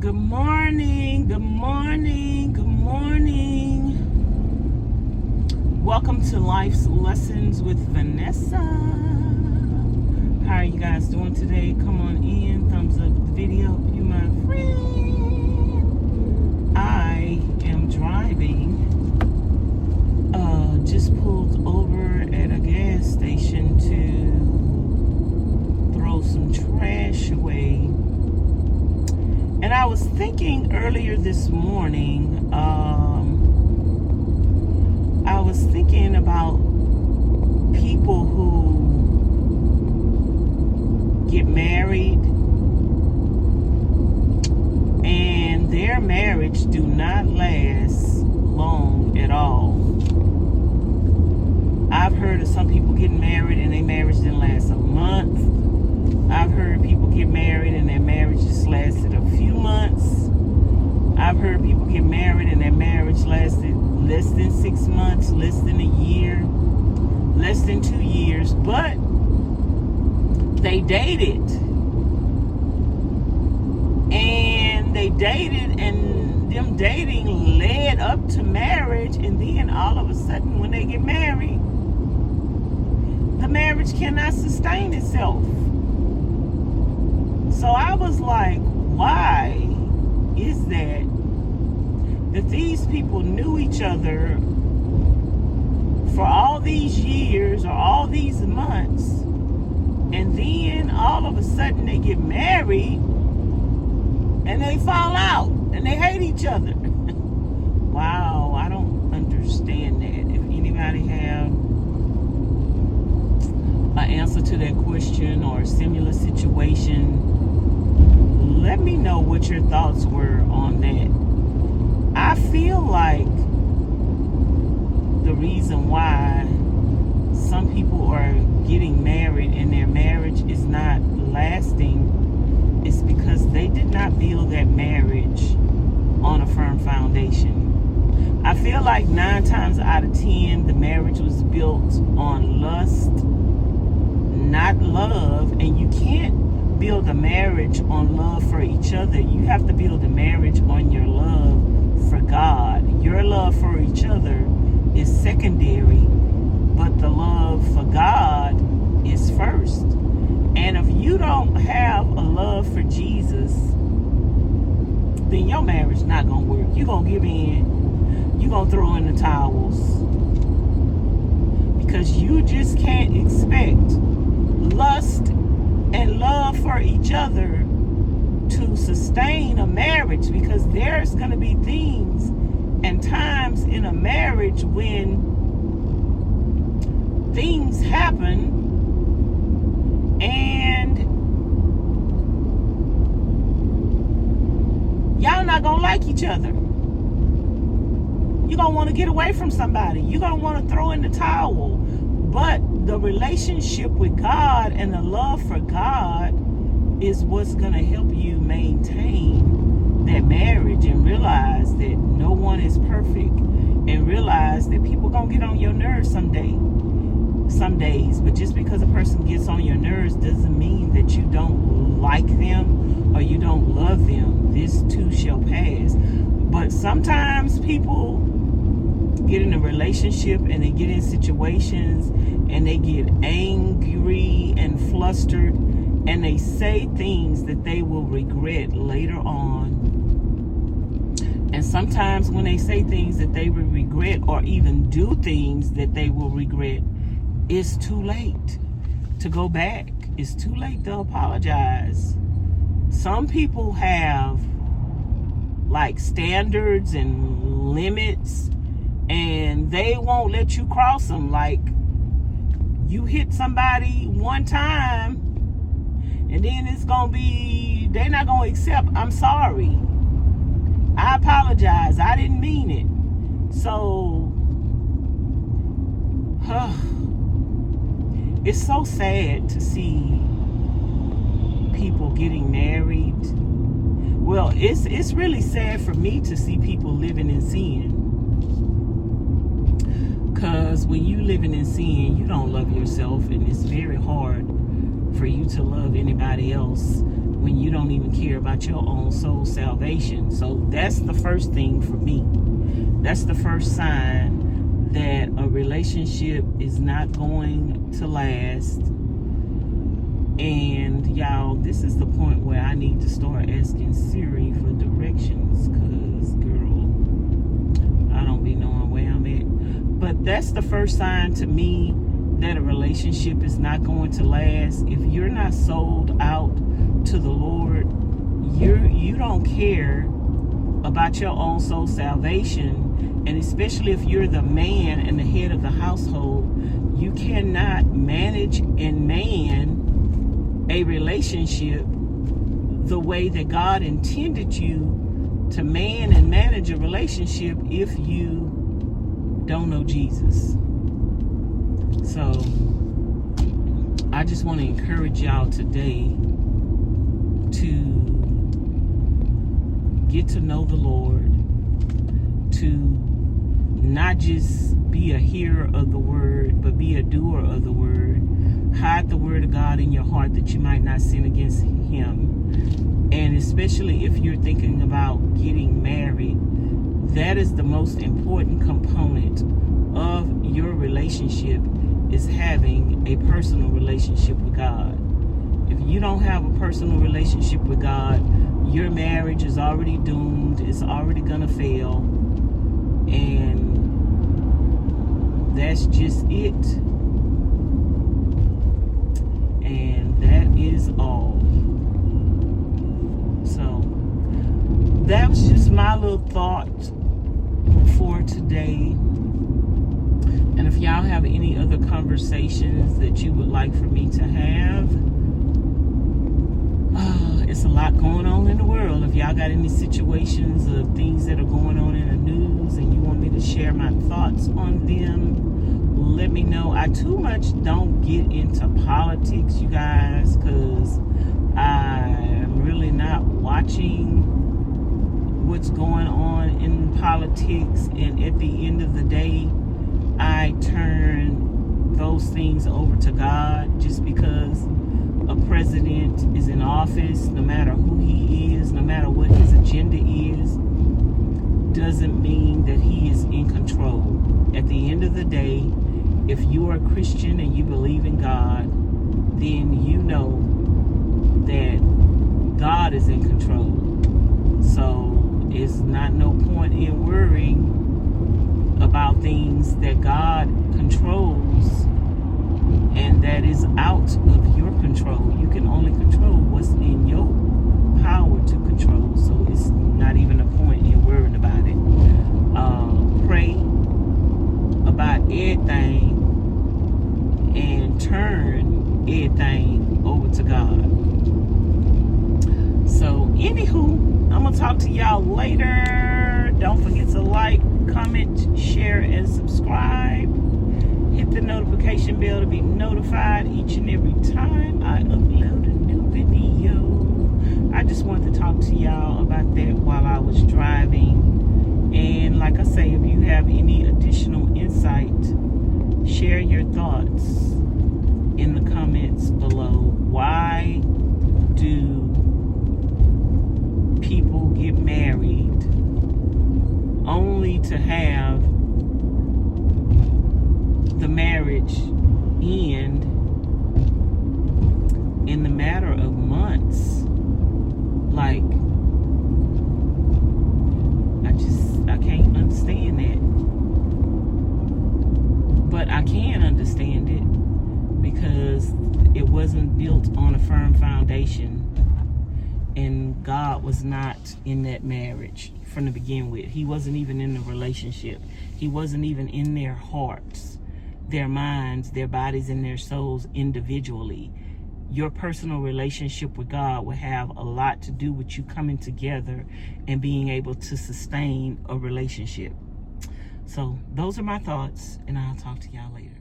Good morning, good morning, good morning. Welcome to Life's Lessons with Vanessa. How are you guys doing today? Come on in, thumbs up the video if you my friend. I am driving. Just pulled over at a gas station to throw some trash away. And I was thinking earlier this morning, I was thinking about people who get married and their marriage do not last long at all. I've heard of some people getting married and their marriage didn't last a month. I've heard people get married and their marriage just lasted a few months. I've heard people get married and their marriage lasted less than 6 months, less than a year, less than 2 years, but they dated. And they dated, and them dating led up to marriage, and then all of a sudden when they get married, the marriage cannot sustain itself. So I was like, why is that these people knew each other for all these years or all these months, and then all of a sudden they get married and they fall out and they hate each other? Wow, I don't understand that. If anybody have an answer to that question or a similar situation, let me know what your thoughts were on that. I feel like the reason why some people are getting married and their marriage is not lasting is because they did not build that marriage on a firm foundation. I feel like 9 times out of 10, the marriage was built on lust, not love, and you can't build a marriage on love for each other. You have to build a marriage on your love for God. Your love for each other is secondary, but the love for God is first. And if you don't have a love for Jesus, then your marriage is not going to work. You're going to give in. You're going to throw in the towels. Because you just can't expect lust and love for each other to sustain a marriage, because there's going to be things and times in a marriage when things happen and y'all not going to like each other. You're going to want to get away from somebody. You're going to want to throw in the towel. But the relationship with God and the love for God is what's going to help you maintain that marriage, and realize that no one is perfect, and realize that people going to get on your nerves some days. But just because a person gets on your nerves doesn't mean that you don't like them or you don't love them. This too shall pass. But sometimes people get in a relationship and they get in situations and they get angry and flustered and they say things that they will regret later on. And sometimes when they say things that they will regret, or even do things that they will regret, it's too late to go back. It's too late to apologize. Some people have like standards and limits, and they won't let you cross them. Like, you hit somebody one time, and then it's gonna be, they're not gonna accept, I'm sorry, I apologize, I didn't mean it. So it's so sad to see people getting married. Well, it's really sad for me to see people living in sin. Because when you living in sin, you don't love yourself, and it's very hard for you to love anybody else when you don't even care about your own soul salvation. So that's the first thing for me. That's the first sign that a relationship is not going to last. And y'all, this is the point where I need to start asking Siri for directions, because girl, I don't be knowing where I'm at. But that's the first sign to me that a relationship is not going to last. If you're not sold out to the Lord, you don't care about your own soul salvation, and especially if you're the man and the head of the household, you cannot manage and man a relationship the way that God intended you to man and manage a relationship if you don't know Jesus. So I just want to encourage y'all today to get to know the Lord, to not just be a hearer of the word, but be a doer of the word. Hide the word of God in your heart that you might not sin against him. And especially if you're thinking about getting married, that is the most important component of your relationship, is having a personal relationship with God. If you don't have a personal relationship with God, your marriage is already doomed. It's already gonna fail. And that's just it. And that is all. So that was just my little thought for today. And if y'all have any other conversations that you would like for me to have, it's a lot going on in the world. If y'all got any situations of things that are going on in the news and you want me to share my thoughts on them, let me know. I too much don't get into politics, you guys, because I'm really not watching what's going on in politics. And at the end of the day, I turn those things over to God. Just because a president is in office, no matter who he is, no matter what his agenda is, doesn't mean that he is in control. At the end of the day, if you are a Christian and you believe in God, then you know that God is in control. So it's not no point in worrying about things that God controls and that is out of your control. You can only control what's in your power to control. So it's not even a point in worrying about it. Pray about everything and turn everything over to God. So anywho, I'm gonna talk to y'all later. Don't forget to like, comment, share, and subscribe. Hit the notification bell to be notified each and every time I upload a new video. I just wanted to talk to y'all about that while I was driving. And like I say, if you have any additional insight, share your thoughts in the comments below. Why do people get married only to have the marriage end in the matter of months? Like, I can't understand that. But I can understand it because it wasn't built on a firm foundation, and God was not in that marriage from the begin with. He wasn't even in the relationship. He wasn't even in their hearts, their minds, their bodies, and their souls individually. Your personal relationship with God will have a lot to do with you coming together and being able to sustain a relationship. So those are my thoughts, and I'll talk to y'all later.